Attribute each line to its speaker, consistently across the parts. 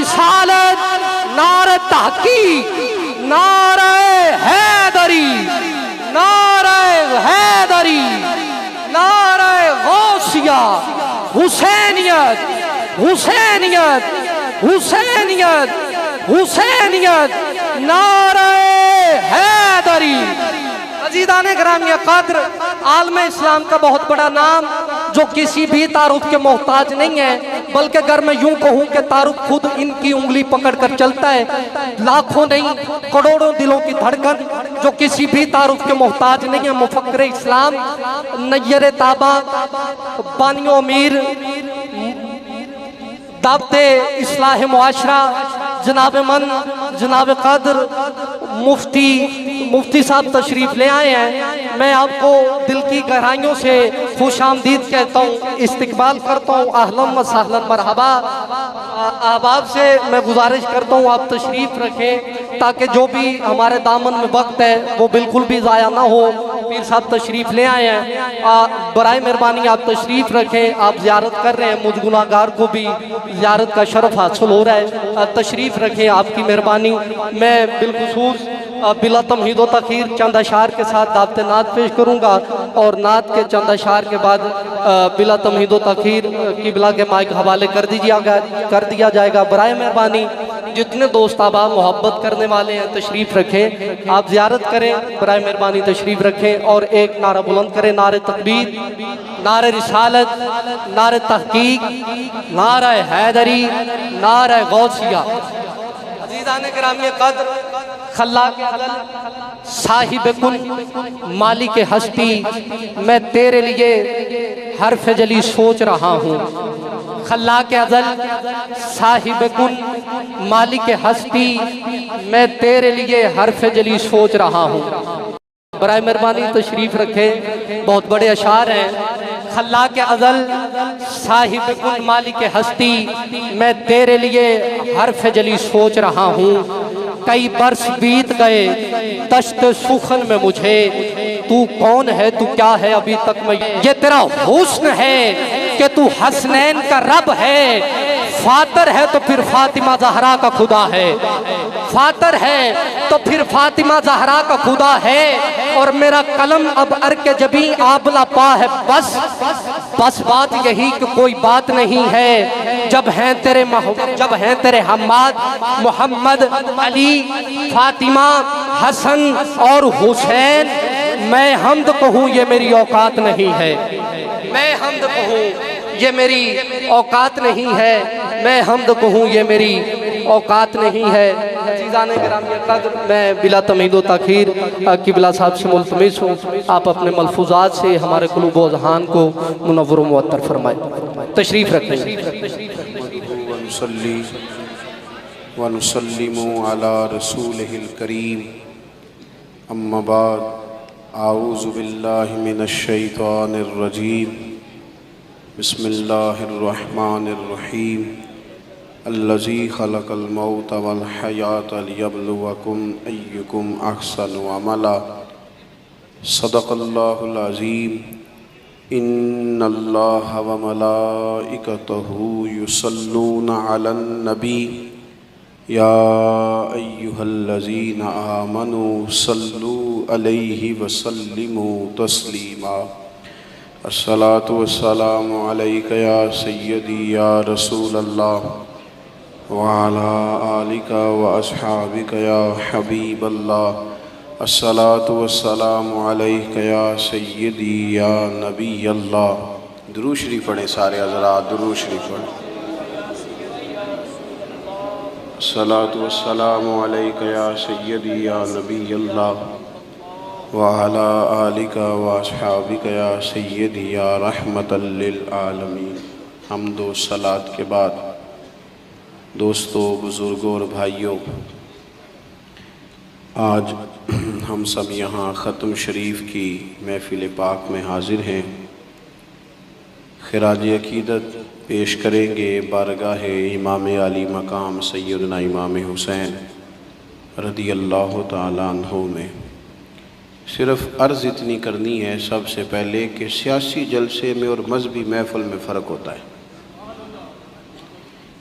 Speaker 1: رسالت، نعرہ تحقیق، نعرہ حیدری، نعرہ حیدری، نعرہ غوثیہ، حسینیت، حسینیت، حسینیت، حسینیت، نعرہ حیدری۔ عزیزان گرامی قدر، عالم اسلام کا بہت بڑا نام جو کسی بھی تعارف کے محتاج نہیں ہے، بلکہ اگر میں یوں کہوں کہ تعارف خود ان کی انگلی پکڑ کر چلتا ہے، لاکھوں نہیں کروڑوں دلوں کی دھڑکن جو کسی بھی تعارف کے محتاج نہیں ہے، مفکر اسلام، نیر تاباں، بانی امیر، دعوت اصلاح معاشرہ، جناب من، جناب قدر، مفتی صاحب تشریف لے آئے ہیں۔ میں آپ کو دل کی گہرائیوں سے خوش آمدید کہتا ہوں، استقبال کرتا ہوں، اہلاً و سہلاً مرحبا۔ احباب سے میں گزارش کرتا ہوں آپ تشریف رکھیں تاکہ جو بھی ہمارے دامن میں وقت ہے وہ بالکل بھی ضائع نہ ہو۔ پیر صاحب تشریف لے آئے ہیں، برائے مہربانی آپ تشریف رکھیں۔ آپ زیارت کر رہے ہیں، مجھ گناہگار کو بھی زیارت کا شرف حاصل ہو رہا ہے، تشریف رکھیں، آپ کی مہربانی۔ میں بالخصوص بلا تمہید و تاخیر چند اشعار کے ساتھ دعوت نعت پیش کروں گا، اور نعت کے چند اشعار کے بعد بلا تمہید و تاخیر قبلہ کے مائک حوالے کر دیا جائے گا۔ برائے مہربانی جتنے دوست احباب محبت کرنے والے ہیں تشریف رکھیں، آپ زیارت کریں، برائے مہربانی تشریف رکھیں، اور ایک نعرہ بلند کریں، نعرہ تکبیر، نعرہ رسالت، نعرہ تحقیق، نعرہ حیدری، نعرہ غوثیہ۔ عزیزان گرامی قدر، خلاق عدل، صاحب کن، مالک ہستی، میں تیرے لیے حرف جلی سوچ رہا ہوں۔ خلاق عدل، صاحب کن، مالک ہستی، میں تیرے لیے حرف جلی سوچ رہا ہوں۔ برائے مہربانی تشریف رکھیں، بہت بڑے اشعار ہیں۔ خلاق ازل، صاحب کن، مالک ہستی، میں تیرے لیے حرف جلی سوچ رہا ہوں۔ کئی برس بیت گئے دشت سوخن میں مجھے، تو کون ہے، تو کیا ہے، ابھی تک میں، یہ تیرا حسن ہے کہ تو حسنین کا رب ہے۔ فاتر ہے تو پھر فاطمہ زہرا کا خدا ہے، فاتر ہے تو پھر فاطمہ زہرا کا خدا ہے، اور میرا قلم اب ارک جبیں آبلا پا ہے، بس بات یہی کہ کوئی بات نہیں ہے۔ جب ہیں تیرے حماد محمد، علی، فاطمہ، حسن اور حسین، میں حمد کہوں یہ میری اوقات نہیں ہے، میں حمد کہوں یہ میری اوقات نہیں ہے، میں حمد کہوں یہ میری اوقات نہیں ہے۔ عزیزان گرامی قدر، میں بلا تمہید و تاخیر قبلہ صاحب سے ملتمس ہوں، آپ اپنے ملفوظات سے ہمارے قلوب و اذہان کو منور و معطر فرمائیں۔ تشریف رکھیں۔
Speaker 2: ونصلی ونسلم علی رسولہ الکریم، اما بعد، اعوذ باللہ من الشیطان الرجیم، بسم اللہ الرحمن الرحیم، الذی خلق الموت والحیات لیبلوکم ایکم احسن عملا، صدق اللہ العظیم۔ ان اللہ وملائکتہ یصلون علی النبی، یا ایہا الذین آمنوا صلوا علیہ وسلموا تسلیما۔ الصلاۃ والسلام علیک یا سیدی یا رسول اللہ، وعلی آلک واصحابک یا حبیب اللہ۔ الصلاۃ والسلام علیک یا سیدی یا نبی اللہ۔ درود شریف پڑھیں سارے حضرات، درود شریف پڑھیں۔ الصلاۃ والسلام علیک یا سیدی یا نبی اللہ، وعلی آلک واصحابک یا سیدی یا رحمت للعالمین۔ حمد و صلاۃ کے بعد دوستو، بزرگوں اور بھائیوں، آج ہم سب یہاں ختم شریف کی محفل پاک میں حاضر ہیں۔ خراج عقیدت پیش کریں گے بارگاہ امام علی مقام سیدنا امام حسین رضی اللہ تعالیٰ عنہ میں۔ صرف عرض اتنی کرنی ہے سب سے پہلے کہ سیاسی جلسے میں اور مذہبی محفل میں فرق ہوتا ہے۔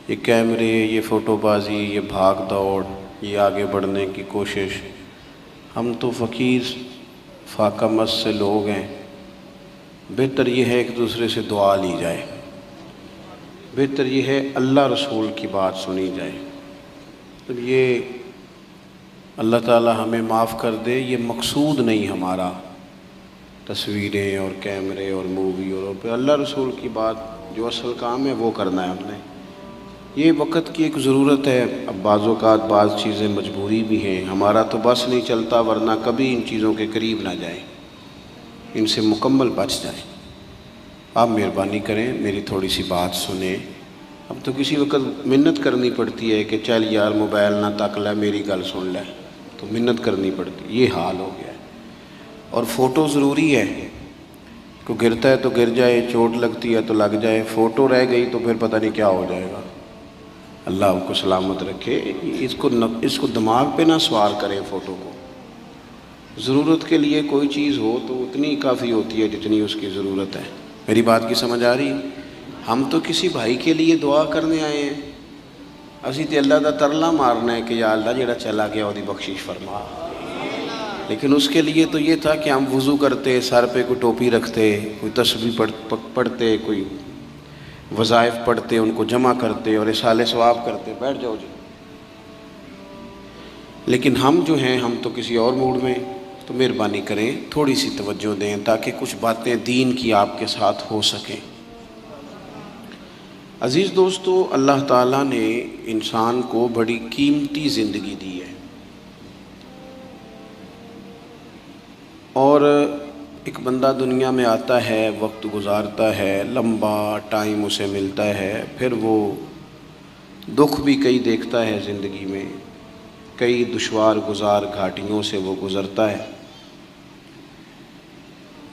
Speaker 2: یہ کیمرے، یہ فوٹو بازی، یہ بھاگ دوڑ، یہ آگے بڑھنے کی کوشش، ہم تو فقیر فاقہ مست سے لوگ ہیں۔ بہتر یہ ہے ایک دوسرے سے دعا لی جائے، بہتر یہ ہے اللہ رسول کی بات سنی جائے۔ تو یہ اللہ تعالی ہمیں معاف کر دے، یہ مقصود نہیں ہمارا تصویریں اور کیمرے اور مووی اور پہ اللہ رسول کی بات جو اصل کام ہے وہ کرنا ہے ہم نے۔ یہ وقت کی ایک ضرورت ہے، اب بعض اوقات بعض چیزیں مجبوری بھی ہیں، ہمارا تو بس نہیں چلتا، ورنہ کبھی ان چیزوں کے قریب نہ جائیں، ان سے مکمل بچ جائیں۔ آپ مہربانی کریں میری تھوڑی سی بات سنیں۔ اب تو کسی وقت منت کرنی پڑتی ہے کہ چل یار موبائل نہ تک لے، میری گل سن لے، تو منت کرنی پڑتی، یہ حال ہو گیا ہے۔ اور فوٹو ضروری ہے، کوئی گرتا ہے تو گر جائے، چوٹ لگتی ہے تو لگ جائے، فوٹو رہ گئی تو پھر پتہ نہیں کیا ہو جائے گا۔ اللہ آپ کو سلامت رکھے۔ اس کو دماغ پہ نہ سوار کریں فوٹو کو۔ ضرورت کے لیے کوئی چیز ہو تو اتنی کافی ہوتی ہے جتنی اس کی ضرورت ہے۔ میری بات کی سمجھ آ رہی؟ ہم تو کسی بھائی کے لیے دعا کرنے آئے ہیں، اسی تے اللہ دا ترلا مارنا ہے کہ یا اللہ جڑا چلا گیا وہ دی بخشش فرما۔ لیکن اس کے لیے تو یہ تھا کہ ہم وضو کرتے، سر پہ کوئی ٹوپی رکھتے، کوئی تسبیح پڑھتے، کوئی وظائف پڑھتے، ان کو جمع کرتے اور اصالہ ثواب کرتے، بیٹھ جاؤ جی۔ لیکن ہم جو ہیں ہم تو کسی اور موڈ میں، تو مہربانی کریں تھوڑی سی توجہ دیں تاکہ کچھ باتیں دین کی آپ کے ساتھ ہو سکیں۔ عزیز دوستو، اللہ تعالیٰ نے انسان کو بڑی قیمتی زندگی دی ہے، اور ایک بندہ دنیا میں آتا ہے، وقت گزارتا ہے، لمبا ٹائم اسے ملتا ہے، پھر وہ دکھ بھی کئی دیکھتا ہے زندگی میں، کئی دشوار گزار گھاٹیوں سے وہ گزرتا ہے،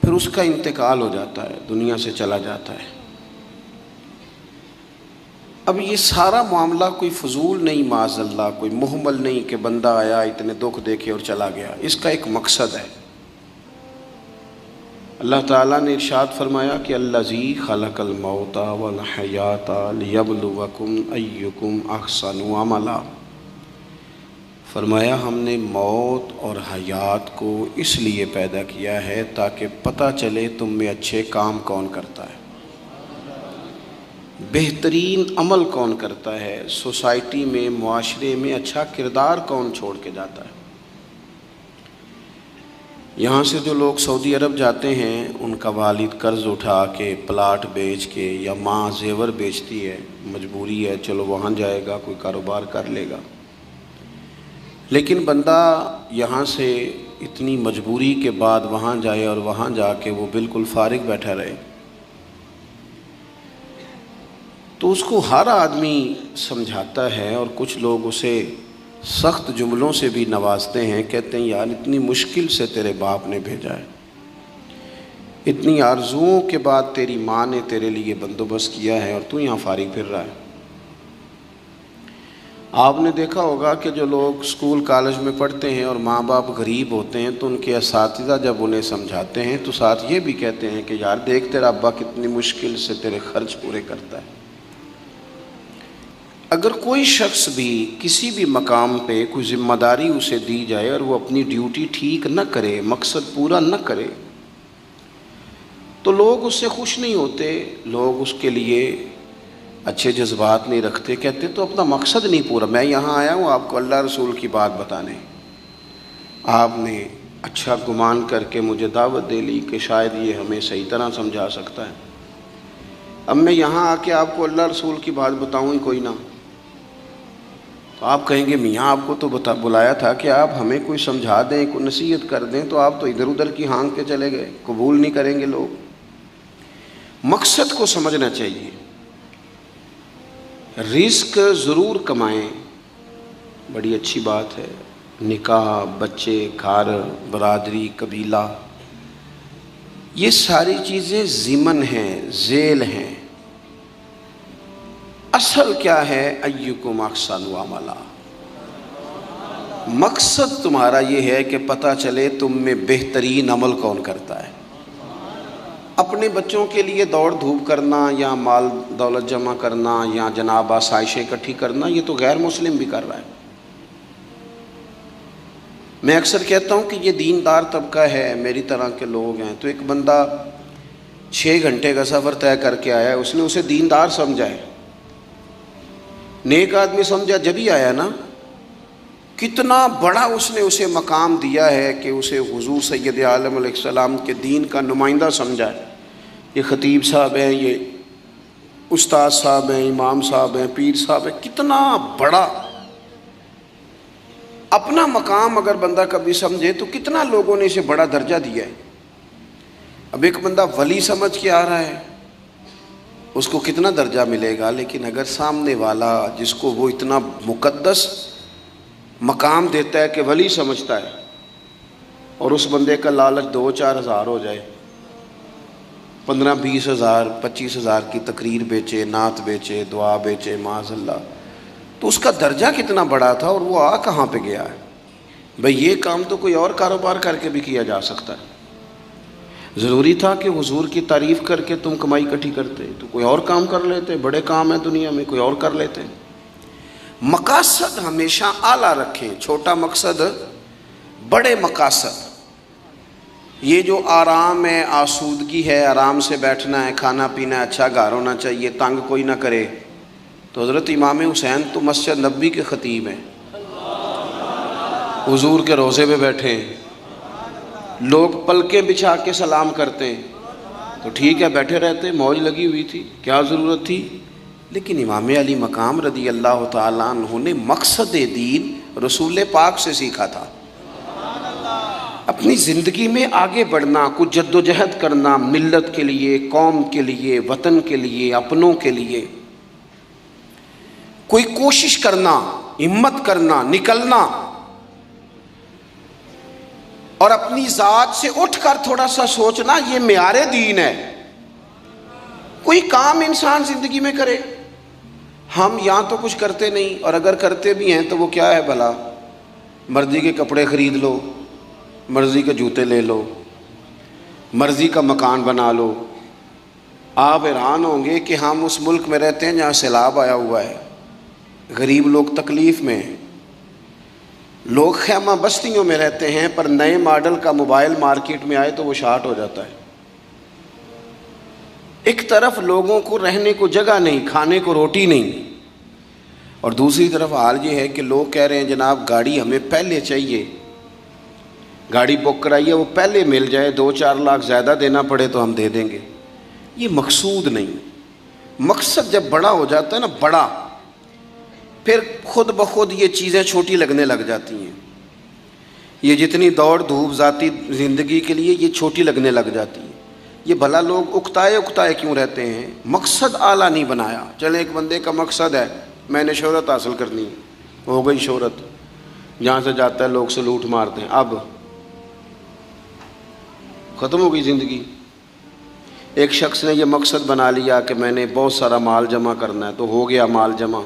Speaker 2: پھر اس کا انتقال ہو جاتا ہے، دنیا سے چلا جاتا ہے۔ اب یہ سارا معاملہ کوئی فضول نہیں، معاذ اللہ کوئی محمل نہیں کہ بندہ آیا اتنے دکھ دیکھے اور چلا گیا، اس کا ایک مقصد ہے۔ اللہ تعالیٰ نے ارشاد فرمایا کہ الذی خلق الموت والحیات لیبلوکم ایکم احسن عملا، فرمایا ہم نے موت اور حیات کو اس لیے پیدا کیا ہے تاکہ پتہ چلے تم میں اچھے کام کون کرتا ہے، بہترین عمل کون کرتا ہے، سوسائٹی میں، معاشرے میں اچھا کردار کون چھوڑ کے جاتا ہے۔ یہاں سے جو لوگ سعودی عرب جاتے ہیں ان کا والد قرض اٹھا کے، پلاٹ بیچ کے، یا ماں زیور بیچتی ہے، مجبوری ہے، چلو وہاں جائے گا، کوئی کاروبار کر لے گا۔ لیکن بندہ یہاں سے اتنی مجبوری کے بعد وہاں جائے اور وہاں جا کے وہ بالکل فارغ بیٹھا رہے، تو اس کو ہر آدمی سمجھاتا ہے، اور کچھ لوگ اسے سخت جملوں سے بھی نوازتے ہیں، کہتے ہیں یار اتنی مشکل سے تیرے باپ نے بھیجا ہے، اتنی آرزوؤں کے بعد تیری ماں نے تیرے لیے بندوبست کیا ہے اور تو یہاں فارغ پھر رہا ہے۔ آپ نے دیکھا ہوگا کہ جو لوگ اسکول کالج میں پڑھتے ہیں اور ماں باپ غریب ہوتے ہیں تو ان کے اساتذہ جب انہیں سمجھاتے ہیں تو ساتھ یہ بھی کہتے ہیں کہ یار دیکھ تیرا ابا کتنی مشکل سے تیرے خرچ پورے کرتا ہے۔ اگر کوئی شخص بھی کسی بھی مقام پہ کوئی ذمہ داری اسے دی جائے اور وہ اپنی ڈیوٹی ٹھیک نہ کرے، مقصد پورا نہ کرے، تو لوگ اس سے خوش نہیں ہوتے، لوگ اس کے لیے اچھے جذبات نہیں رکھتے، کہتے تو اپنا مقصد نہیں پورا، میں یہاں آیا ہوں آپ کو اللہ رسول کی بات بتانے، آپ نے اچھا گمان کر کے مجھے دعوت دے لی کہ شاید یہ ہمیں صحیح طرح سمجھا سکتا ہے، اب میں یہاں آ کے آپ کو اللہ رسول کی بات بتاؤں ہی کوئی نہ، تو آپ کہیں گے میاں آپ کو تو بلایا تھا کہ آپ ہمیں کوئی سمجھا دیں، کوئی نصیحت کر دیں، تو آپ تو ادھر ادھر کی ہانک کے چلے گئے، قبول نہیں کریں گے لوگ۔ مقصد کو سمجھنا چاہیے، رزق ضرور کمائیں، بڑی اچھی بات ہے، نکاح، بچے، گھر، برادری، قبیلہ، یہ ساری چیزیں ضمن ہیں، ذیل ہیں، اصل کیا ہے؟ ایکم احسن عملا، مقصد تمہارا یہ ہے کہ پتہ چلے تم میں بہترین عمل کون کرتا ہے۔ اپنے بچوں کے لیے دوڑ دھوپ کرنا یا مال دولت جمع کرنا یا جناب آسائشیں اکٹھی کرنا، یہ تو غیر مسلم بھی کر رہا ہے۔ میں اکثر کہتا ہوں کہ یہ دیندار طبقہ ہے، میری طرح کے لوگ ہیں۔ تو ایک بندہ 6 گھنٹے کا سفر طے کر کے آیا ہے، اس نے اسے دیندار سمجھا ہے، نیک آدمی سمجھا جبھی آیا نا۔ کتنا بڑا اس نے اسے مقام دیا ہے کہ اسے حضور سید عالم علیہ السلام کے دین کا نمائندہ سمجھا ہے۔ یہ خطیب صاحب ہیں، یہ استاد صاحب ہیں، امام صاحب ہیں، پیر صاحب ہیں، کتنا بڑا اپنا مقام اگر بندہ کبھی سمجھے تو کتنا لوگوں نے اسے بڑا درجہ دیا ہے۔ اب ایک بندہ ولی سمجھ کے آ رہا ہے، اس کو کتنا درجہ ملے گا، لیکن اگر سامنے والا جس کو وہ اتنا مقدس مقام دیتا ہے کہ ولی سمجھتا ہے، اور اس بندے کا لالچ 2-4 ہزار ہو جائے، 15-20 ہزار 25 ہزار کی تقریر بیچے، نعت بیچے، دعا بیچے، معاذ اللہ، تو اس کا درجہ کتنا بڑا تھا اور وہ آ کہاں پہ گیا ہے۔ بھئی یہ کام تو کوئی اور کاروبار کر کے بھی کیا جا سکتا ہے۔ ضروری تھا کہ حضور کی تعریف کر کے تم کمائی اکٹھی کرتے، تو کوئی اور کام کر لیتے، بڑے کام ہیں دنیا میں، کوئی اور کر لیتے۔ مقاصد ہمیشہ اعلیٰ رکھیں، چھوٹا مقصد، بڑے مقاصد۔ یہ جو آرام ہے، آسودگی ہے، آرام سے بیٹھنا ہے، کھانا پینا ہے، اچھا گھر ہونا چاہیے، تنگ کوئی نہ کرے، تو حضرت امام حسین تو مسجد نبوی کے خطیب ہیں، حضور کے روضے پہ بیٹھے ہیں، لوگ پلکیں بچھا کے سلام کرتے ہیں، تو ٹھیک ہے بیٹھے رہتے، موج لگی ہوئی تھی، کیا ضرورت تھی۔ لیکن امام علی مقام رضی اللہ تعالیٰ عنہ نے مقصد دین رسول پاک سے سیکھا تھا۔ اپنی زندگی میں آگے بڑھنا، کچھ جد و جہد کرنا، ملت کے لیے، قوم کے لیے، وطن کے لیے، اپنوں کے لیے کوئی کوشش کرنا، ہمت کرنا، نکلنا، اور اپنی ذات سے اٹھ کر تھوڑا سا سوچنا، یہ معیار دین ہے۔ کوئی کام انسان زندگی میں کرے، ہم یہاں تو کچھ کرتے نہیں، اور اگر کرتے بھی ہیں تو وہ کیا ہے بھلا، مرضی کے کپڑے خرید لو، مرضی کے جوتے لے لو، مرضی کا مکان بنا لو۔ آپ حیران ہوں گے کہ ہم اس ملک میں رہتے ہیں جہاں سیلاب آیا ہوا ہے، غریب لوگ تکلیف میں ہیں، لوگ خیمہ بستیوں میں رہتے ہیں، پر نئے ماڈل کا موبائل مارکیٹ میں آئے تو وہ شارٹ ہو جاتا ہے۔ ایک طرف لوگوں کو رہنے کو جگہ نہیں، کھانے کو روٹی نہیں، اور دوسری طرف حال یہ ہے کہ لوگ کہہ رہے ہیں جناب گاڑی ہمیں پہلے چاہیے، گاڑی بک کرائیے، وہ پہلے مل جائے، 2-4 لاکھ زیادہ دینا پڑے تو ہم دے دیں گے۔ یہ مقصود نہیں۔ مقصد جب بڑا ہو جاتا ہے نا، بڑا، پھر خود بخود یہ چیزیں چھوٹی لگنے لگ جاتی ہیں۔ یہ جتنی دوڑ دھوپ ذاتی زندگی کے لیے یہ چھوٹی لگنے لگ جاتی ہیں۔ یہ بھلا لوگ اکتائے کیوں رہتے ہیں؟ مقصد اعلیٰ نہیں بنایا۔ چلے ایک بندے کا مقصد ہے میں نے شہرت حاصل کرنی، ہو گئی شہرت، جہاں سے جاتا ہے لوگ سلوٹ مارتے ہیں، اب ختم ہو گئی زندگی۔ ایک شخص نے یہ مقصد بنا لیا کہ میں نے بہت سارا مال جمع کرنا ہے، تو ہو گیا مال جمع،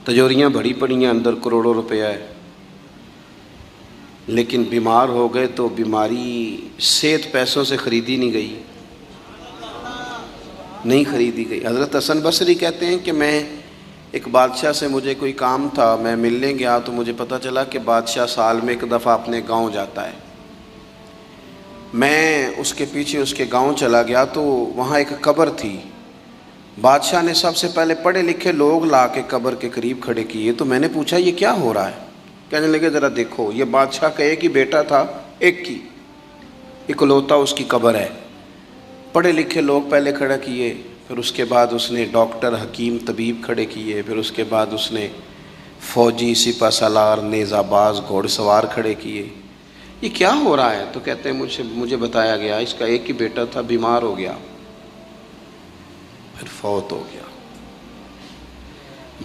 Speaker 2: تجوریاں بڑی پڑی ہیں، اندر کروڑوں روپیہ ہے، لیکن بیمار ہو گئے تو بیماری صحت پیسوں سے خریدی نہیں گئی، نہیں خریدی گئی۔ حضرت حسن بصری کہتے ہیں کہ میں ایک بادشاہ سے مجھے کوئی کام تھا، میں ملنے گیا تو مجھے پتہ چلا کہ بادشاہ سال میں 1 دفعہ اپنے گاؤں جاتا ہے۔ میں اس کے پیچھے اس کے گاؤں چلا گیا تو وہاں ایک قبر تھی، بادشاہ نے سب سے پہلے پڑھے لکھے لوگ لا کے قبر کے قریب کھڑے کیے، تو میں نے پوچھا یہ کیا ہو رہا ہے؟ کہنے لگے ذرا دیکھو، یہ بادشاہ کا ایک ہی بیٹا تھا، ایک ہی اکلوتا اس کی قبر ہے۔ پڑھے لکھے لوگ پہلے کھڑا کیے، پھر اس کے بعد اس نے ڈاکٹر، حکیم، طبیب کھڑے کیے، پھر اس کے بعد اس نے فوجی، سپہ سالار، نیزہ باز، گھوڑ سوار کھڑے کیے۔ یہ کیا ہو رہا ہے؟ تو کہتے ہیں مجھے بتایا گیا اس کا ایک ہی بیٹا تھا، بیمار ہو گیا، پھر فوت ہو گیا۔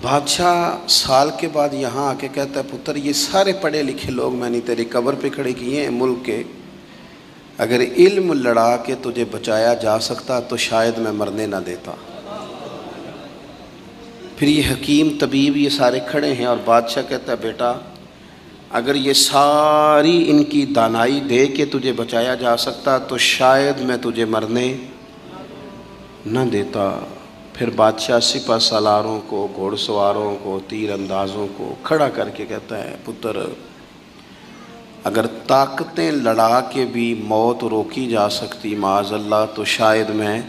Speaker 2: بادشاہ سال کے بعد یہاں آ کے کہتا ہے پتر یہ سارے پڑھے لکھے لوگ میں نے تیری قبر پہ کھڑے کیے ہیں ملک کے، اگر علم لڑا کے تجھے بچایا جا سکتا تو شاید میں مرنے نہ دیتا۔ پھر یہ حکیم طبیب یہ سارے کھڑے ہیں اور بادشاہ کہتا ہے بیٹا اگر یہ ساری ان کی دانائی دے کے تجھے بچایا جا سکتا تو شاید میں تجھے مرنے نہ دیتا۔ پھر بادشاہ سپہ سالاروں کو، گھوڑ سواروں کو، تیر اندازوں کو کھڑا کر کے کہتا ہے، پتر اگر طاقتیں لڑا کے بھی موت روکی جا سکتی معاذ اللہ تو شاید میں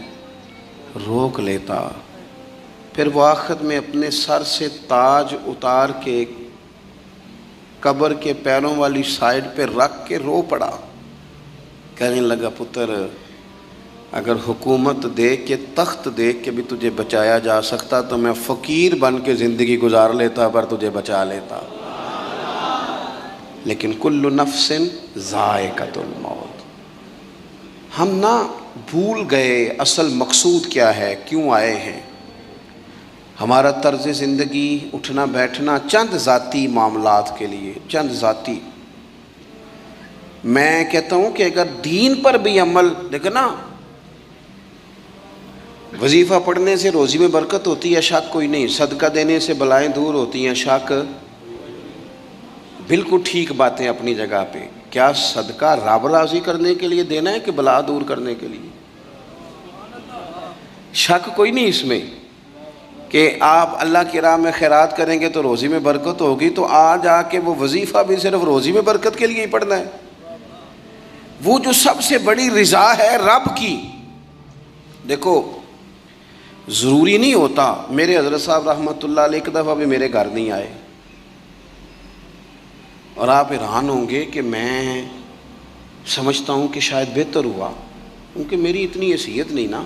Speaker 2: روک لیتا۔ پھر وہ آخر میں اپنے سر سے تاج اتار کے قبر کے پیروں والی سائڈ پہ رکھ کے رو پڑا، کہنے لگا پتر اگر حکومت دے کے، تخت دے کے بھی تجھے بچایا جا سکتا تو میں فقیر بن کے زندگی گزار لیتا پر تجھے بچا لیتا، لیکن کل نفس ذائقۃ الموت۔ ہم نہ بھول گئے اصل مقصود کیا ہے، کیوں آئے ہیں۔ ہمارا طرز زندگی، اٹھنا بیٹھنا چند ذاتی معاملات کے لیے، چند ذاتی۔ میں کہتا ہوں کہ اگر دین پر بھی عمل، دیکھو نا، وظیفہ پڑھنے سے روزی میں برکت ہوتی ہے، شک کوئی نہیں، صدقہ دینے سے بلائیں دور ہوتی ہیں، شک، بالکل ٹھیک باتیں اپنی جگہ پہ۔ کیا صدقہ رب راضی کرنے کے لیے دینا ہے کہ بلا دور کرنے کے لیے؟ شک کوئی نہیں اس میں کہ آپ اللہ کی راہ میں خیرات کریں گے تو روزی میں برکت ہوگی، تو آج آ کے وہ وظیفہ بھی صرف روزی میں برکت کے لیے ہی پڑھنا ہے؟ وہ جو سب سے بڑی رضا ہے رب کی، دیکھو ضروری نہیں ہوتا۔ میرے حضرت صاحب رحمۃ اللہ علیہ ایک دفعہ بھی میرے گھر نہیں آئے، اور آپ حیران ہوں گے کہ میں سمجھتا ہوں کہ شاید بہتر ہوا، کیونکہ میری اتنی حیثیت نہیں نا،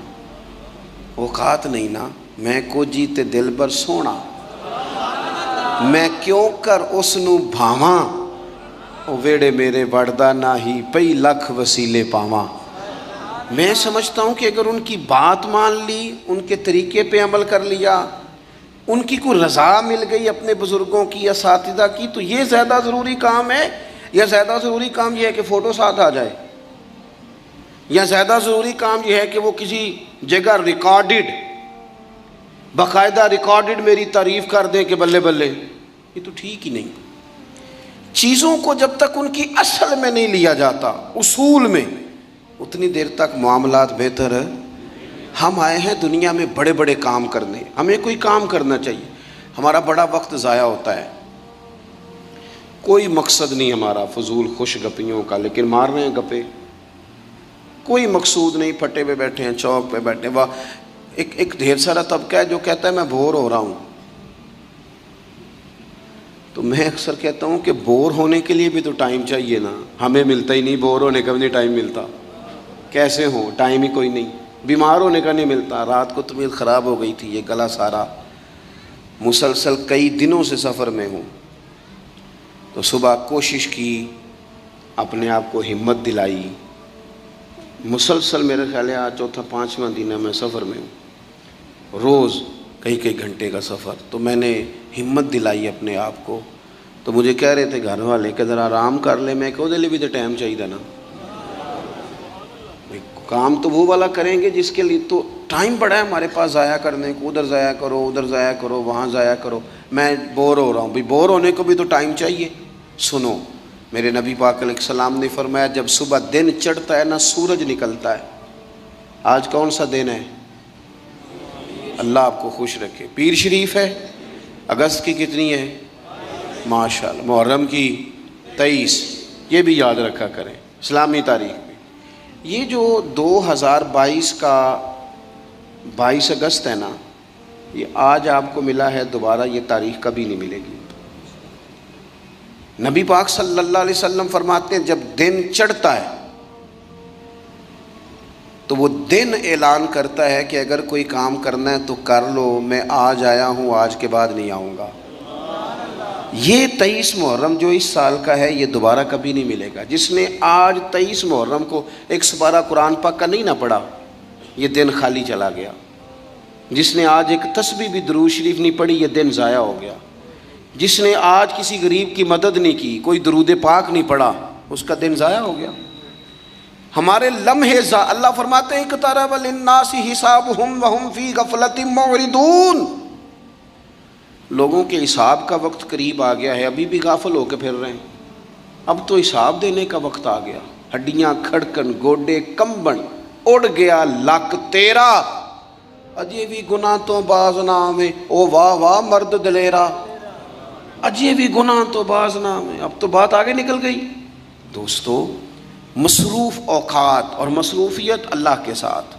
Speaker 2: اوقات نہیں نا، میں کو جیتے دل بر سونا، میں کیوں کر اس نو بھاواں، او ویڑے میرے وڑدا نہ ہی پئی لکھ وسیلے پاواں۔ میں سمجھتا ہوں کہ اگر ان کی بات مان لی، ان کے طریقے پہ عمل کر لیا، ان کی کوئی رضا مل گئی اپنے بزرگوں کی، اساتذہ کی، تو یہ زیادہ ضروری کام ہے، یا زیادہ ضروری کام یہ ہے کہ فوٹو ساتھ آ جائے، یا زیادہ ضروری کام یہ ہے کہ وہ کسی جگہ ریکارڈڈ، باقاعدہ ریکارڈڈ میری تعریف کر دیں کہ بلے بلے؟ یہ تو ٹھیک ہی نہیں۔ چیزوں کو جب تک ان کی اصل میں نہیں لیا جاتا، اصول میں، اتنی دیر تک معاملات بہتر ہے۔ ہم آئے ہیں دنیا میں بڑے بڑے کام کرنے، ہمیں کوئی کام کرنا چاہیے۔ ہمارا بڑا وقت ضائع ہوتا ہے، کوئی مقصد نہیں ہمارا فضول خوش گپیوں کا، لیکن مار رہے ہیں گپے، کوئی مقصود نہیں، پھٹے پہ بیٹھے ہیں، چوک پہ بیٹھے ہیں۔ ایک ڈھیر سارا طبقہ ہے جو کہتا ہے میں بور ہو رہا ہوں، تو میں اکثر کہتا ہوں کہ بور ہونے کے لیے بھی تو ٹائم چاہیے نا، ہمیں ملتا ہی نہیں، بور ہونے کا بھی نہیں ٹائم ملتا، کیسے ہو، ٹائم ہی کوئی نہیں، بیمار ہونے کا نہیں ملتا۔ رات کو طبیعت خراب ہو گئی تھی، یہ گلا سارا، مسلسل کئی دنوں سے سفر میں ہوں، تو صبح کوشش کی، اپنے آپ کو ہمت دلائی، مسلسل میرے خیال ہے آج چوتھا پانچواں دن ہے میں سفر میں ہوں، روز کئی گھنٹے کا سفر، تو میں نے ہمت دلائی اپنے آپ کو۔ تو مجھے کہہ رہے تھے گھر والے کہ ذرا آرام کر لے، میں کہ وہ لیے بھی تو ٹائم چاہیے نا، کام تو وہ والا کریں گے جس کے لیے تو ٹائم پڑا ہے ہمارے پاس ضائع کرنے کو، ادھر ضائع کرو، ادھر ضائع کرو، وہاں ضائع کرو۔ میں بور ہو رہا ہوں، بھی بور ہونے کو بھی تو ٹائم چاہیے۔ سنو، میرے نبی پاک علیہ السلام نے فرمایا جب صبح دن چڑھتا ہے نا، سورج نکلتا ہے۔ آج کون سا دن ہے؟ اللہ آپ کو خوش رکھے، پیر شریف ہے، اگست کی کتنی ہے؟ ماشاءاللہ، محرم کی 23، یہ بھی یاد رکھا کریں اسلامی تاریخ میں۔ یہ جو 2022 کا 22 اگست ہے نا، یہ آج آپ کو ملا ہے، دوبارہ یہ تاریخ کبھی نہیں ملے گی۔ نبی پاک صلی اللہ علیہ وسلم فرماتے ہیں جب دن چڑھتا ہے تو وہ دن اعلان کرتا ہے کہ اگر کوئی کام کرنا ہے تو کر لو، میں آج آیا ہوں، آج کے بعد نہیں آؤں گا۔ یہ 23 محرم جو اس سال کا ہے، یہ دوبارہ کبھی نہیں ملے گا۔ جس نے آج 23 محرم کو ایک سپارہ قرآن پاک کا نہیں نہ پڑھا، یہ دن خالی چلا گیا۔ جس نے آج ایک تسبیح بھی درود شریف نہیں پڑھی، یہ دن ضائع ہو گیا۔ جس نے آج کسی غریب کی مدد نہیں کی، کوئی درود پاک نہیں پڑھا، اس کا دن ضائع ہو گیا۔ ہمارے لمحے اللہ فرماتے ہیں اقترب للناس حسابهم وهم فی غفلۃ معرضون، لوگوں کے حساب کا وقت قریب آ گیا ہے، ابھی بھی غافل ہو کے پھر رہے ہیں۔ اب تو حساب دینے کا وقت آ گیا. ہڈیاں کھڑکن گوڈے کمبن اڑ گیا لک تیرا اجے بھی گناہ تو باز نہ آویں. او واہ واہ مرد دلیرا اجے بھی گناہ تو باز نہ آویں. اب تو بات آگے نکل گئی. دوستو مصروف اوقات اور مصروفیت اللہ کے ساتھ.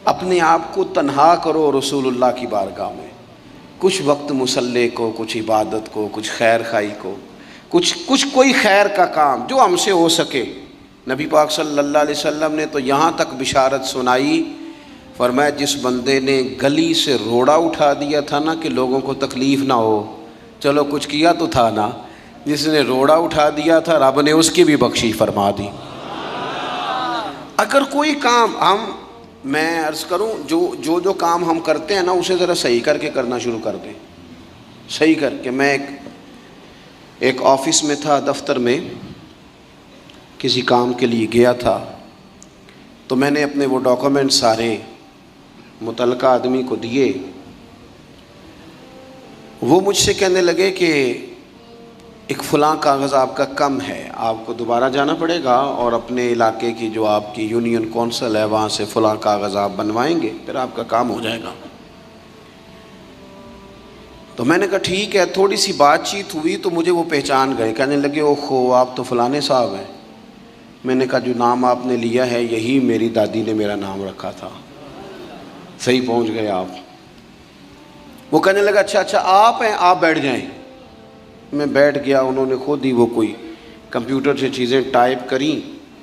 Speaker 2: اپنے آپ کو تنہا کرو رسول اللہ کی بارگاہ میں. کچھ وقت مصلی کو, کچھ عبادت کو, کچھ خیر خائی کو, کچھ کوئی خیر کا کام جو ہم سے ہو سکے. نبی پاک صلی اللہ علیہ وسلم نے تو یہاں تک بشارت سنائی, فرمایا جس بندے نے گلی سے روڑا اٹھا دیا تھا نا کہ لوگوں کو تکلیف نہ ہو, چلو کچھ کیا تو تھا نا, جس نے روڑا اٹھا دیا تھا رب نے اس کی بھی بخشش فرما دی. اگر کوئی کام میں عرض کروں جو کام ہم کرتے ہیں نا اسے ذرا صحیح کر کے کرنا شروع کر دیں. صحیح کر کے. میں ایک آفس میں تھا, دفتر میں کسی کام کے لیے گیا تھا, تو میں نے اپنے وہ ڈاکومنٹ سارے متعلقہ آدمی کو دیے. وہ مجھ سے کہنے لگے کہ ایک فلاں کاغذ آپ کا کم ہے, آپ کو دوبارہ جانا پڑے گا اور اپنے علاقے کی جو آپ کی یونین کونسل ہے وہاں سے فلاں کاغذ آپ بنوائیں گے, پھر آپ کا کام ہو جائے گا. تو میں نے کہا ٹھیک ہے. تھوڑی سی بات چیت ہوئی تو مجھے وہ پہچان گئے, کہنے لگے اوہو آپ تو فلانے صاحب ہیں. میں نے کہا جو نام آپ نے لیا ہے یہی میری دادی نے میرا نام رکھا تھا. صحیح پہنچ گئے آپ. وہ کہنے لگا اچھا آپ ہیں, آپ بیٹھ جائیں. میں بیٹھ گیا. انہوں نے خود ہی وہ کوئی کمپیوٹر سے چیزیں ٹائپ کریں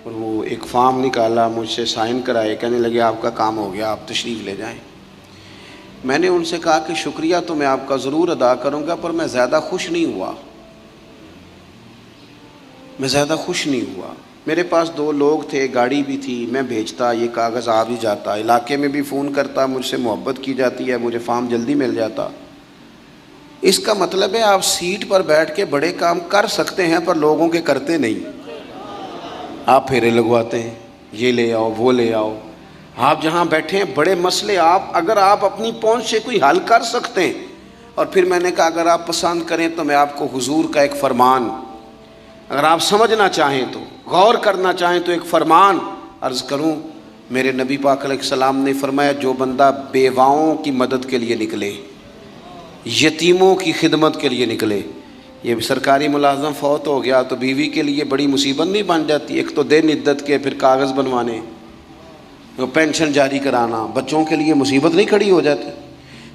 Speaker 2: اور وہ ایک فارم نکالا, مجھ سے سائن کرائے. کہنے لگے آپ کا کام ہو گیا, آپ تشریف لے جائیں. میں نے ان سے کہا کہ شکریہ تو میں آپ کا ضرور ادا کروں گا, پر میں زیادہ خوش نہیں ہوا. میرے پاس 2 لوگ تھے, گاڑی بھی تھی, میں بھیجتا, یہ کاغذ آ بھی جاتا, علاقے میں بھی فون کرتا, مجھ سے محبت کی جاتی ہے, مجھے فارم جلدی مل جاتا. اس کا مطلب ہے آپ سیٹ پر بیٹھ کے بڑے کام کر سکتے ہیں پر لوگوں کے کرتے نہیں. آپ پھیرے لگواتے ہیں, یہ لے آؤ وہ لے آؤ. آپ جہاں بیٹھے ہیں بڑے مسئلے اگر آپ اپنی پہنچ سے کوئی حل کر سکتے ہیں. اور پھر میں نے کہا اگر آپ پسند کریں تو میں آپ کو حضور کا ایک فرمان, اگر آپ سمجھنا چاہیں تو, غور کرنا چاہیں تو ایک فرمان عرض کروں. میرے نبی پاک علیہ السلام نے فرمایا جو بندہ بیواؤں کی مدد کے لیے نکلے, یتیموں کی خدمت کے لیے نکلے. یہ سرکاری ملازم فوت ہو گیا تو بیوی کے لیے بڑی مصیبت نہیں بن جاتی؟ ایک تو دن عدت کے, پھر کاغذ بنوانے, پینشن جاری کرانا, بچوں کے لیے مصیبت نہیں کھڑی ہو جاتی.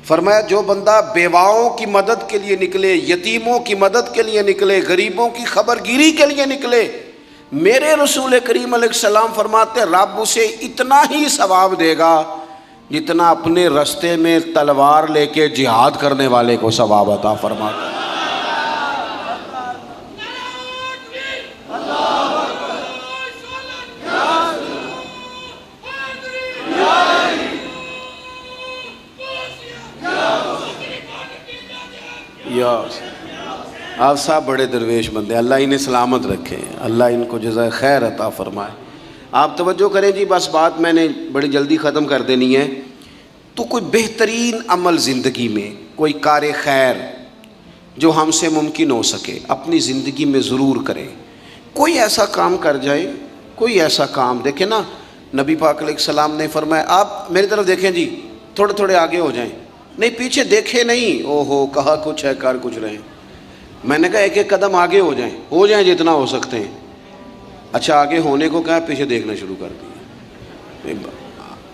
Speaker 2: فرمایا جو بندہ بیواؤں کی مدد کے لیے نکلے, یتیموں کی مدد کے لیے نکلے, غریبوں کی خبرگیری کے لیے نکلے, میرے رسول کریم علیہ السلام فرماتے رب اسے اتنا ہی ثواب دے گا جتنا اپنے رستے میں تلوار لے کے جہاد کرنے والے کو ثواب عطا فرماتا ہے. آپ صاحب بڑے درویش بندے, اللہ انہیں سلامت رکھے, اللہ ان کو جزائے خیر عطا فرمائے. آپ توجہ کریں جی, بس بات میں نے بڑی جلدی ختم کر دینی ہے. تو کوئی بہترین عمل زندگی میں, کوئی کار خیر جو ہم سے ممکن ہو سکے اپنی زندگی میں ضرور کریں. کوئی ایسا کام کر جائے, کوئی ایسا کام. دیکھیں نا نبی پاک علیہ السلام نے فرمایا, آپ میری طرف دیکھیں جی, تھوڑے آگے ہو جائیں, نہیں پیچھے دیکھے نہیں. اوہو کہا کچھ ہے کر کچھ رہے. میں نے کہا ایک قدم آگے ہو جائیں جتنا ہو سکتے ہیں. اچھا آگے ہونے کو کہا, پیچھے دیکھنا شروع کر دیا.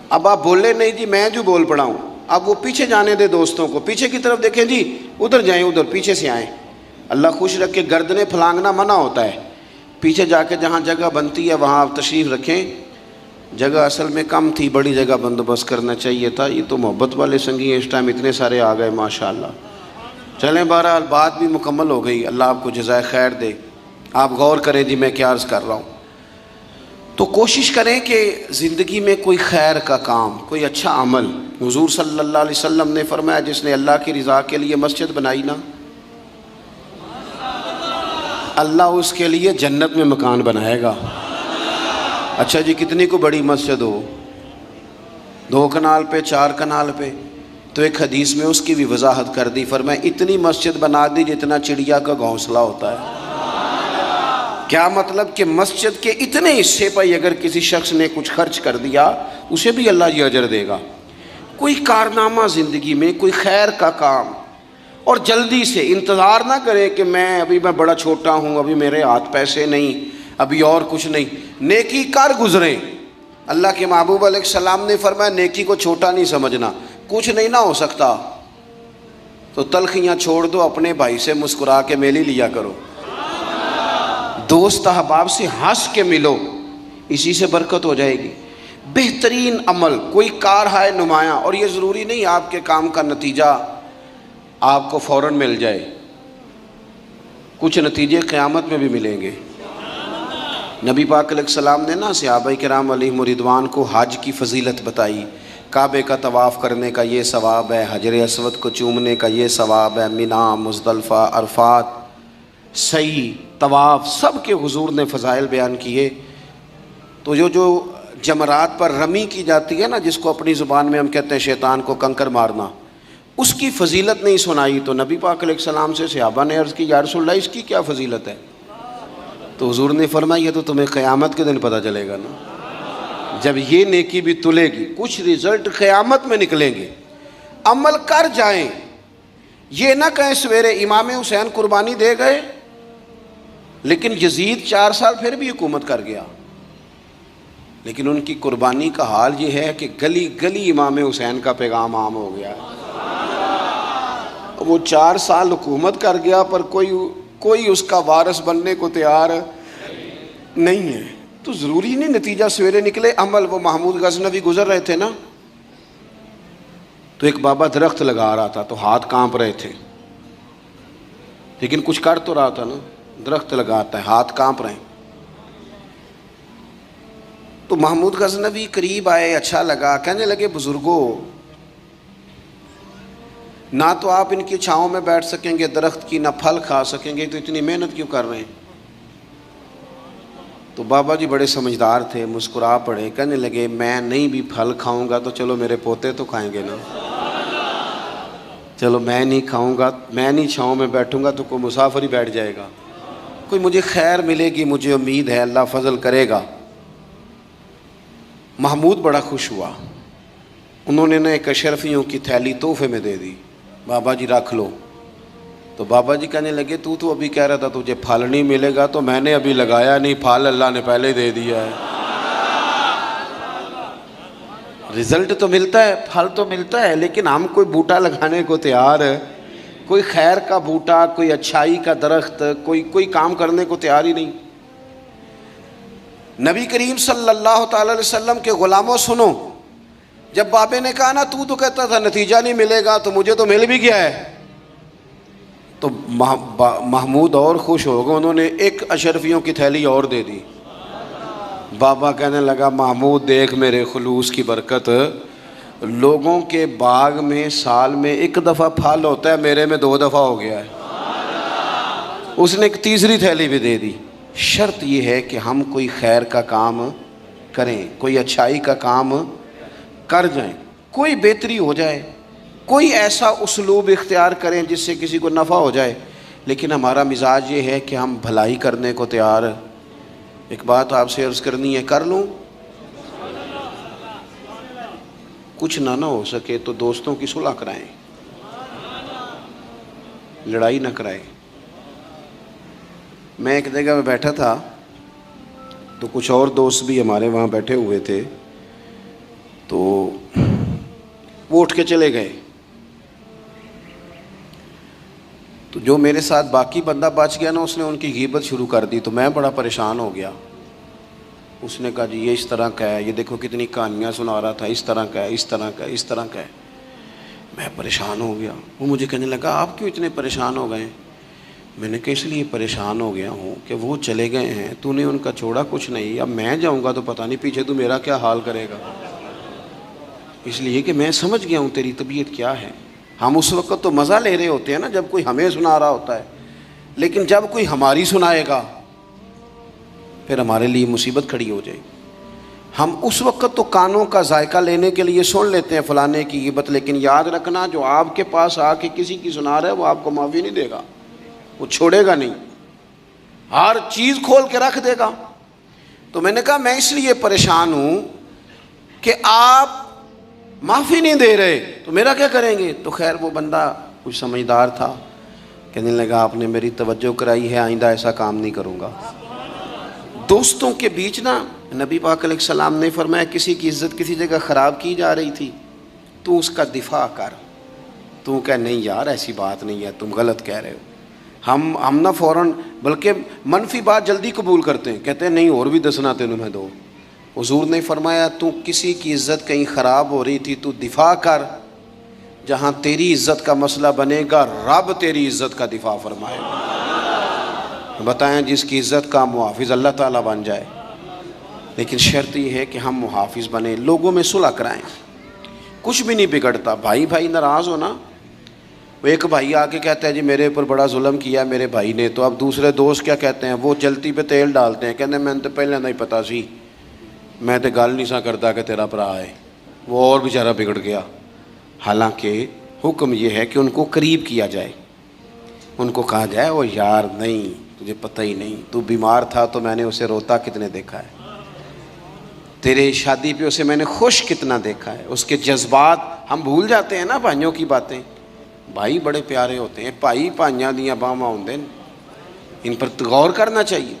Speaker 2: اب آپ بولے نہیں جی, میں جو بول پڑا ہوں. اب وہ پیچھے جانے دے دوستوں کو, پیچھے کی طرف دیکھیں جی, ادھر جائیں, ادھر پیچھے سے آئیں. اللہ خوش رکھ کے گردنیں پھلانگنا منع ہوتا ہے. پیچھے جا کے جہاں جگہ بنتی ہے وہاں آپ تشریف رکھیں. جگہ اصل میں کم تھی, بڑی جگہ بندوبست کرنا چاہیے تھا. یہ تو محبت والے سنگی ہیں, اس ٹائم اتنے سارے آ گئے ماشاءاللہ. چلیں بہرحال بات بھی مکمل ہو گئی, اللہ آپ کو جزائے خیر دے. آپ غور کریں جی میں کیا عرض کر رہا ہوں. تو کوشش کریں کہ زندگی میں کوئی خیر کا کام, کوئی اچھا عمل. حضور صلی اللہ علیہ وسلم نے فرمایا جس نے اللہ کی رضا کے لیے مسجد بنائی نا, اللہ اس کے لیے جنت میں مکان بنائے گا. اچھا جی کتنی کو بڑی مسجد ہو, 2 کنال پہ 4 کنال پہ, تو ایک حدیث میں اس کی بھی وضاحت کر دی. فرمایا اتنی مسجد بنا دی جتنا چڑیا کا گھونسلہ ہوتا ہے. کیا مطلب کہ مسجد کے اتنے حصے پر اگر کسی شخص نے کچھ خرچ کر دیا اسے بھی اللہ یہ اجر دے گا۔ کوئی کارنامہ زندگی میں، کوئی خیر کا کام، اور جلدی سے انتظار نہ کریں کہ میں بڑا چھوٹا ہوں، ابھی میرے ہاتھ پیسے نہیں، ابھی اور کچھ نہیں، نیکی کر گزریں۔ اللہ کے محبوب علیہ السلام نے فرمایا نیکی کو چھوٹا نہیں سمجھنا، کچھ نہیں نہ ہو سکتا تو تلخیاں چھوڑ دو، اپنے بھائی سے مسکرا کے میلی لیا کرو، دوست احباب سے ہنس کے ملو، اسی سے برکت ہو جائے گی۔ بہترین عمل کوئی کار ہے نمایاں، اور یہ ضروری نہیں آپ کے کام کا نتیجہ آپ کو فوراً مل جائے، کچھ نتیجے قیامت میں بھی ملیں گے۔ نبی پاک علیہ السلام نے صحابہ کرام علیہم رضوان کو حج کی فضیلت بتائی، کعبے کا طواف کرنے کا یہ ثواب ہے، حجر اسود کو چومنے کا یہ ثواب ہے، مینا، مزدلفہ، عرفات، سعی، طواف، سب کے حضور نے فضائل بیان کیے۔ تو جو جمرات پر رمی کی جاتی ہے جس کو اپنی زبان میں ہم کہتے ہیں شیطان کو کنکر مارنا، اس کی فضیلت نہیں سنائی تو نبی پاک علیہ السلام سے صحابہ نے عرض کی یا رسول اللہ اس کی کیا فضیلت ہے؟ تو حضور نے فرمایا یہ تو تمہیں قیامت کے دن پتہ چلے گا نا، جب یہ نیکی بھی تلے گی، کچھ رزلٹ قیامت میں نکلیں گے۔ عمل کر جائیں، یہ نہ کہیں سویرے امام حسین قربانی دے گئے لیکن یزید 4 سال پھر بھی حکومت کر گیا، لیکن ان کی قربانی کا حال یہ ہے کہ گلی گلی امام حسین کا پیغام عام ہو گیا ہے۔ وہ 4 سال حکومت کر گیا پر کوئی اس کا وارث بننے کو تیار نہیں ہے۔ تو ضروری نہیں نتیجہ سویرے نکلے، عمل۔ وہ محمود غزنوی گزر رہے تھے تو ایک بابا درخت لگا رہا تھا تو ہاتھ کانپ رہے تھے، لیکن کچھ کر تو رہا تھا درخت لگاتا ہے، ہاتھ کانپ رہے ہیں۔ تو محمود غزنوی قریب آئے، اچھا لگا، کہنے لگے بزرگوں نہ تو آپ ان کی چھاؤں میں بیٹھ سکیں گے درخت کی، نہ پھل کھا سکیں گے، تو اتنی محنت کیوں کر رہے ہیں؟ تو بابا جی بڑے سمجھدار تھے، مسکرا پڑے، کہنے لگے میں نہیں بھی پھل کھاؤں گا تو چلو میرے پوتے تو کھائیں گے نا، چلو میں نہیں کھاؤں گا، میں نہیں چھاؤں میں بیٹھوں گا تو کوئی مسافر ہی بیٹھ جائے گا، کوئی مجھے خیر ملے گی، مجھے امید ہے اللہ فضل کرے گا۔ محمود بڑا خوش ہوا، انہوں نے ایک اشرفیوں کی تھیلی تحفے میں دے دی، بابا جی رکھ لو۔ تو بابا جی کہنے لگے تو ابھی کہہ رہا تھا تجھے پھل نہیں ملے گا، تو میں نے ابھی لگایا نہیں، پھل اللہ نے پہلے دے دیا ہے۔ رزلٹ تو ملتا ہے، پھل تو ملتا ہے، لیکن ہم کوئی بوٹا لگانے کو تیار ہے، کوئی خیر کا بوٹا، کوئی اچھائی کا درخت، کوئی کام کرنے کو تیار ہی نہیں۔ نبی کریم صلی اللہ تعالی علیہ وسلم کے غلاموں سنو، جب بابے نے کہا تو کہتا تھا نتیجہ نہیں ملے گا، تو مجھے تو مل بھی گیا ہے، تو محمود اور خوش ہو گئے، انہوں نے ایک اشرفیوں کی تھیلی اور دے دی۔ بابا کہنے لگا محمود دیکھ میرے خلوص کی برکت، لوگوں کے باغ میں سال میں 1 دفعہ پھل ہوتا ہے، میرے میں 2 دفعہ ہو گیا ہے۔ اس نے ایک تیسری تھیلی بھی دے دی۔ شرط یہ ہے کہ ہم کوئی خیر کا کام کریں، کوئی اچھائی کا کام کر جائیں، کوئی بہتری ہو جائے، کوئی ایسا اسلوب اختیار کریں جس سے کسی کو نفع ہو جائے، لیکن ہمارا مزاج یہ ہے کہ ہم بھلائی کرنے کو تیار۔ ایک بات آپ سے عرض کرنی ہے، کر لوں؟ کچھ نہ ہو سکے تو دوستوں کی صلح کرائیں، لڑائی نہ کرائیں۔ میں ایک جگہ میں بیٹھا تھا تو کچھ اور دوست بھی ہمارے وہاں بیٹھے ہوئے تھے، تو وہ اٹھ کے چلے گئے، تو جو میرے ساتھ باقی بندہ بچ گیا اس نے ان کی غیبت شروع کر دی، تو میں بڑا پریشان ہو گیا۔ اس نے کہا جی یہ اس طرح کا ہے، یہ دیکھو کتنی کہانیاں سنا رہا تھا، اس طرح کا ہے، اس طرح کا ہے، اس طرح کا ہے۔ میں پریشان ہو گیا۔ وہ مجھے کہنے لگا آپ کیوں اتنے پریشان ہو گئے؟ میں نے کہا اس لیے پریشان ہو گیا ہوں کہ وہ چلے گئے ہیں، تو نے ان کا چھوڑا کچھ نہیں، اب میں جاؤں گا تو پتہ نہیں پیچھے تو میرا کیا حال کرے گا، اس لیے کہ میں سمجھ گیا ہوں تیری طبیعت کیا ہے۔ ہم اس وقت تو مزہ لے رہے ہوتے ہیں نا جب کوئی ہمیں سنا رہا ہوتا ہے، لیکن جب کوئی ہماری سنائے گا پھر ہمارے لیے مصیبت کھڑی ہو جائے گی۔ ہم اس وقت تو کانوں کا ذائقہ لینے کے لیے سن لیتے ہیں فلانے کی غیبت، لیکن یاد رکھنا جو آپ کے پاس آ کے کسی کی سنا رہا ہے وہ آپ کو معافی نہیں دے گا، وہ چھوڑے گا نہیں۔ ہر چیز کھول کے رکھ دے گا. تو میں نے کہا میں اس لیے پریشان ہوں کہ آپ معافی نہیں دے رہے تو میرا کیا کریں گے. تو خیر وہ بندہ کچھ سمجھدار تھا، کہنے لگا آپ نے میری توجہ کرائی ہے، آئندہ ایسا کام نہیں کروں گا. دوستوں کے بیچ نا نبی پاک علیہ السلام نے فرمایا کسی کی عزت کسی جگہ خراب کی جا رہی تھی تو اس کا دفاع کر. تو کہ نہیں یار ایسی بات نہیں ہے، تم غلط کہہ رہے ہو. ہم نہ فوراً بلکہ منفی بات جلدی قبول کرتے ہیں، کہتے ہیں نہیں اور بھی دسنا تینوں میں دو. حضور نے فرمایا تو کسی کی عزت کہیں خراب ہو رہی تھی تو دفاع کر. جہاں تیری عزت کا مسئلہ بنے گا رب تیری عزت کا دفاع فرمائے گا. بتائیں جس کی عزت کا محافظ اللہ تعالیٰ بن جائے. لیکن شرط یہ ہے کہ ہم محافظ بنیں، لوگوں میں صلح کرائیں. کچھ بھی نہیں بگڑتا. بھائی بھائی ناراض ہونا، وہ ایک بھائی آ کے کہتا ہے جی میرے اوپر بڑا ظلم کیا میرے بھائی نے، تو اب دوسرے دوست کیا کہتے ہیں، وہ چلتی پہ تیل ڈالتے ہیں، کہتے ہیں میں نے تو پہلے نہیں پتا سی، میں تو گل نہیں سا کرتا کہ تیرا بھرا ہے. وہ اور بیچارہ بگڑ گیا. حالانکہ حکم یہ ہے کہ ان کو قریب کیا جائے، ان کو کہا جائے وہ یار نہیں تجھے پتہ ہی نہیں، تو بیمار تھا تو میں نے اسے روتا کتنے دیکھا ہے، تیرے شادی پہ اسے میں نے خوش کتنا دیکھا ہے. اس کے جذبات ہم بھول جاتے ہیں نا بھائیوں کی باتیں. بھائی بڑے پیارے ہوتے ہیں، بھائی پائیاں دیاں باواں ہوندے ہیں، ان پر غور کرنا چاہیے.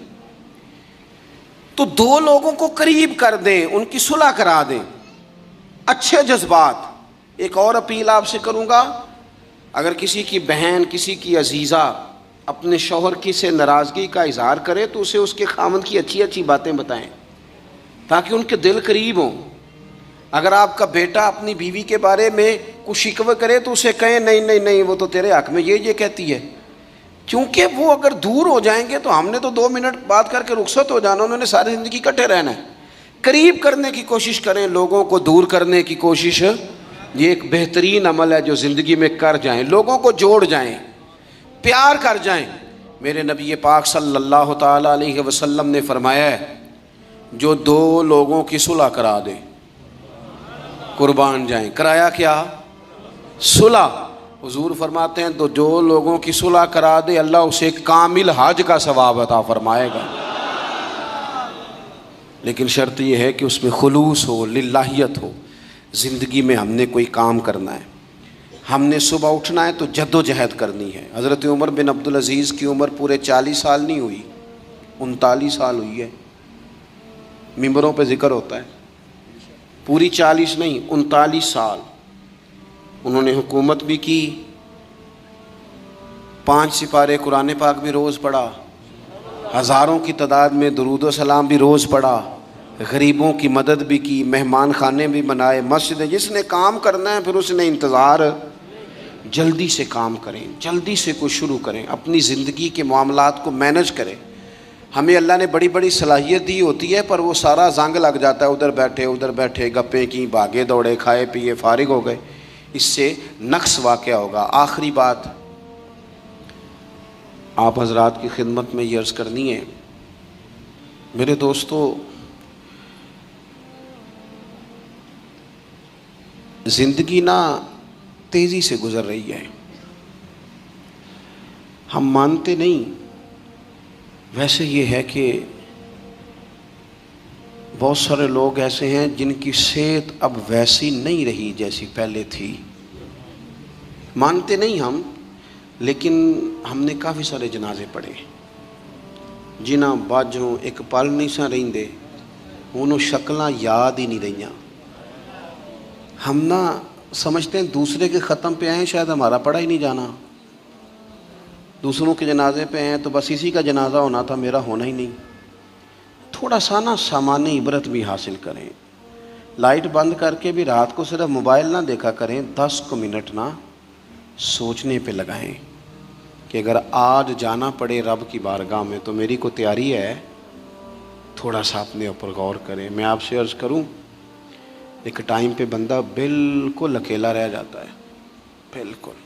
Speaker 2: تو دو لوگوں کو قریب کر دیں، ان کی صلح کرا دیں، اچھے جذبات. ایک اور اپیل آپ سے کروں گا، اگر کسی کی بہن کسی کی عزیزہ اپنے شوہر کی سے ناراضگی کا اظہار کرے تو اسے اس کے خاوند کی اچھی اچھی باتیں بتائیں تاکہ ان کے دل قریب ہوں. اگر آپ کا بیٹا اپنی بیوی کے بارے میں کچھ شکوہ کرے تو اسے کہیں نہیں نہیں نہیں وہ تو تیرے حق میں یہ کہتی ہے، کیونکہ وہ اگر دور ہو جائیں گے تو ہم نے تو 2 منٹ بات کر کے رخصت ہو جانا، انہوں نے ساری زندگی اکٹھے رہنا ہے. قریب کرنے کی کوشش کریں، لوگوں کو دور کرنے کی کوشش یہ ایک بہترین عمل ہے جو زندگی میں کر جائیں. لوگوں کو جوڑ جائیں، پیار کر جائیں. میرے نبی پاک صلی اللہ تعالی علیہ وسلم نے فرمایا ہے جو 2 لوگوں کی صلح کرا دے قربان جائیں. کرایا کیا؟ صلح. حضور فرماتے ہیں تو جو لوگوں کی صلح کرا دے اللہ اسے کامل حج کا ثواب عطا فرمائے گا. لیکن شرط یہ ہے کہ اس میں خلوص ہو، للہیت ہو. زندگی میں ہم نے کوئی کام کرنا ہے، ہم نے صبح اٹھنا ہے تو جد و جہد کرنی ہے. حضرت عمر بن عبدالعزیز کی عمر پورے 40 سال نہیں ہوئی، 39 سال ہوئی ہے. ممبروں پہ ذکر ہوتا ہے، پوری 40 نہیں 39 سال انہوں نے حکومت بھی کی، 5 سپارے قرآن پاک بھی روز پڑھا، ہزاروں کی تعداد میں درود و سلام بھی روز پڑھا، غریبوں کی مدد بھی کی، مہمان خانے بھی بنائے، مسجدیں. جس نے کام کرنا ہے پھر اس نے انتظار، جلدی سے کام کریں، جلدی سے کوئی شروع کریں، اپنی زندگی کے معاملات کو مینج کریں. ہمیں اللہ نے بڑی بڑی صلاحیت دی ہوتی ہے پر وہ سارا زنگ لگ جاتا ہے، ادھر بیٹھے گپیں کی، بھاگے دوڑے، کھائے پیے، فارغ ہو گئے. اس سے نقص واقع ہوگا. آخری بات آپ حضرات کی خدمت میں یہ عرض کرنی ہے، میرے دوستو زندگی نا تیزی سے گزر رہی ہے، ہم مانتے نہیں. ویسے یہ ہے کہ بہت سارے لوگ ایسے ہیں جن کی صحت اب ویسی نہیں رہی جیسی پہلے تھی. مانتے نہیں ہم، لیکن ہم نے کافی سارے جنازے پڑھے جنہاں باجوں ایک پل نہیں سا رہندے، انہوں شکلاں یاد ہی نہیں رہیاں. ہم نہ سمجھتے ہیں دوسرے کے ختم پہ آئے شاید ہمارا پڑھا ہی نہیں جانا، دوسروں کے جنازے پہ ہیں تو بس اسی کا جنازہ ہونا تھا، میرا ہونا ہی نہیں. تھوڑا سا نا سامان عبرت بھی حاصل کریں. لائٹ بند کر کے بھی رات کو صرف موبائل نہ دیکھا کریں، 10 منٹ نہ سوچنے پہ لگائیں کہ اگر آج جانا پڑے رب کی بارگاہ میں تو میری کو تیاری ہے. تھوڑا سا اپنے اوپر غور کریں. میں آپ سے عرض کروں، ایک ٹائم پہ بندہ بالکل اکیلا رہ جاتا ہے، بالکل.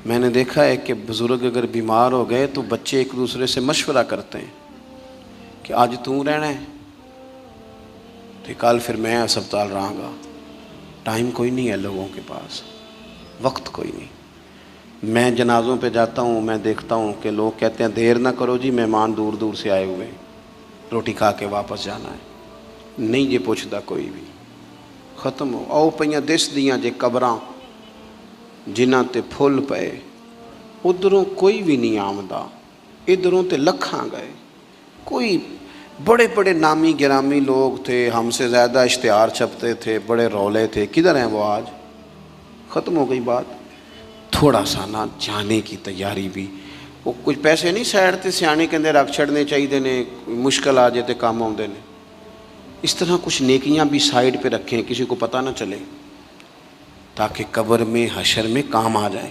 Speaker 2: میں نے دیکھا ہے کہ بزرگ اگر بیمار ہو گئے تو بچے ایک دوسرے سے مشورہ کرتے ہیں کہ آج تو رہنا ہے تو کل پھر میں ہسپتال رہاں گا. ٹائم کوئی نہیں ہے لوگوں کے پاس، وقت کوئی نہیں. میں جنازوں پہ جاتا ہوں، میں دیکھتا ہوں کہ لوگ کہتے ہیں دیر نہ کرو جی، مہمان دور دور سے آئے ہوئے، روٹی کھا کے واپس جانا ہے، نہیں جی پوچھتا کوئی بھی، ختم ہو۔ آؤ پئیاں دس دیاں جے قبراں جنہاں تے پھل پئے، ادھروں کوئی بھی نہیں آمدہ، ادھروں تے لکھاں گئے۔ کوئی بڑے بڑے نامی گرامی لوگ تھے، ہم سے زیادہ اشتہار چھپتے تھے، بڑے رولے تھے، کدھر ہیں وہ آج؟ ختم ہو گئی بات۔ تھوڑا سا نہ جانے کی تیاری بھی، وہ کچھ پیسے نہیں سیڑتے سیانے کے اندر رکھ چھڑنے چاہیے نے، مشکل آ جاتے کام آؤندے نے، اس طرح کچھ نیکیاں بھی سائیڈ پہ رکھیں، کسی کو پتہ نہ چلے، تاکہ قبر میں حشر میں کام آ جائے۔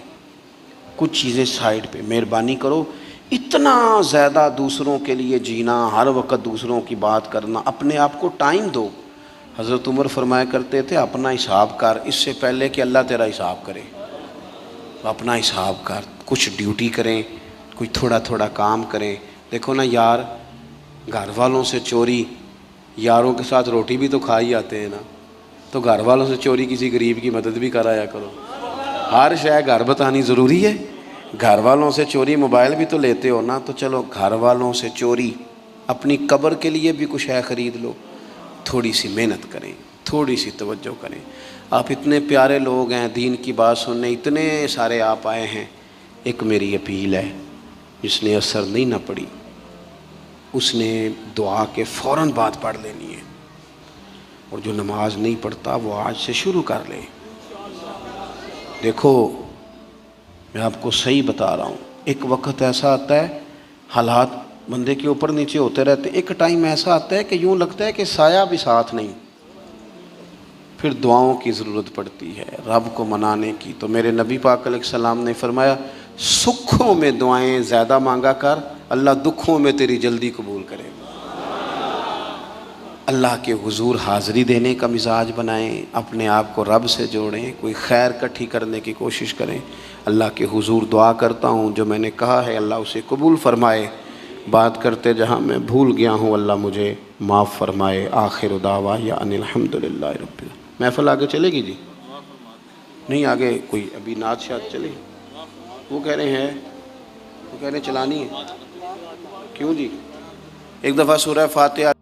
Speaker 2: کچھ چیزیں سائیڈ پہ، مہربانی کرو، اتنا زیادہ دوسروں کے لیے جینا، ہر وقت دوسروں کی بات کرنا، اپنے آپ کو ٹائم دو۔ حضرت عمر فرمایا کرتے تھے اپنا حساب کر اس سے پہلے کہ اللہ تیرا حساب کرے۔ اپنا حساب کر، کچھ ڈیوٹی کریں، کچھ تھوڑا تھوڑا کام کریں۔ دیکھو نا یار، گھر والوں سے چوری، یاروں کے ساتھ روٹی بھی تو کھا ہی آتے ہیں نا، تو گھر والوں سے چوری کسی غریب کی مدد بھی کرایا کرو۔ ہر شے گھر بتانی ضروری ہے؟ گھر والوں سے چوری، موبائل بھی تو لیتے ہو نا، تو چلو گھر والوں سے چوری، اپنی قبر کے لیے بھی کچھ ہے خرید لو، تھوڑی سی محنت کریں، تھوڑی سی توجہ کریں۔ آپ اتنے پیارے لوگ ہیں، دین کی بات سننے اتنے سارے آپ آئے ہیں، ایک میری اپیل ہے، جس نے اثر نہیں نہ پڑی اس نے دعا کے فوراً بعد پڑھ لینی ہے، اور جو نماز نہیں پڑھتا وہ آج سے شروع کر لے۔ دیکھو میں آپ کو صحیح بتا رہا ہوں، ایک وقت ایسا آتا ہے حالات بندے کے اوپر نیچے ہوتے رہتے، ایک ٹائم ایسا آتا ہے کہ یوں لگتا ہے کہ سایہ بھی ساتھ نہیں، پھر دعاؤں کی ضرورت پڑتی ہے، رب کو منانے کی۔ تو میرے نبی پاک علیہ السلام نے فرمایا سکھوں میں دعائیں زیادہ مانگا کر، اللہ دکھوں میں تیری جلدی قبول کرے گا۔ اللہ کے حضور حاضری دینے کا مزاج بنائیں، اپنے آپ کو رب سے جوڑیں، کوئی خیر کٹھی کرنے کی کوشش کریں۔ اللہ کے حضور دعا کرتا ہوں جو میں نے کہا ہے اللہ اسے قبول فرمائے، بات کرتے جہاں میں بھول گیا ہوں اللہ مجھے معاف فرمائے۔ آخر دعوانا ان الحمدللہ رب العالمین۔ محفل آگے چلے گی جی؟ نہیں آگے کوئی ابھی نعت شاد چلے؟ وہ کہہ رہے ہیں چلانی ہے، کیوں جی؟ ایک دفعہ سورہ فاتحہ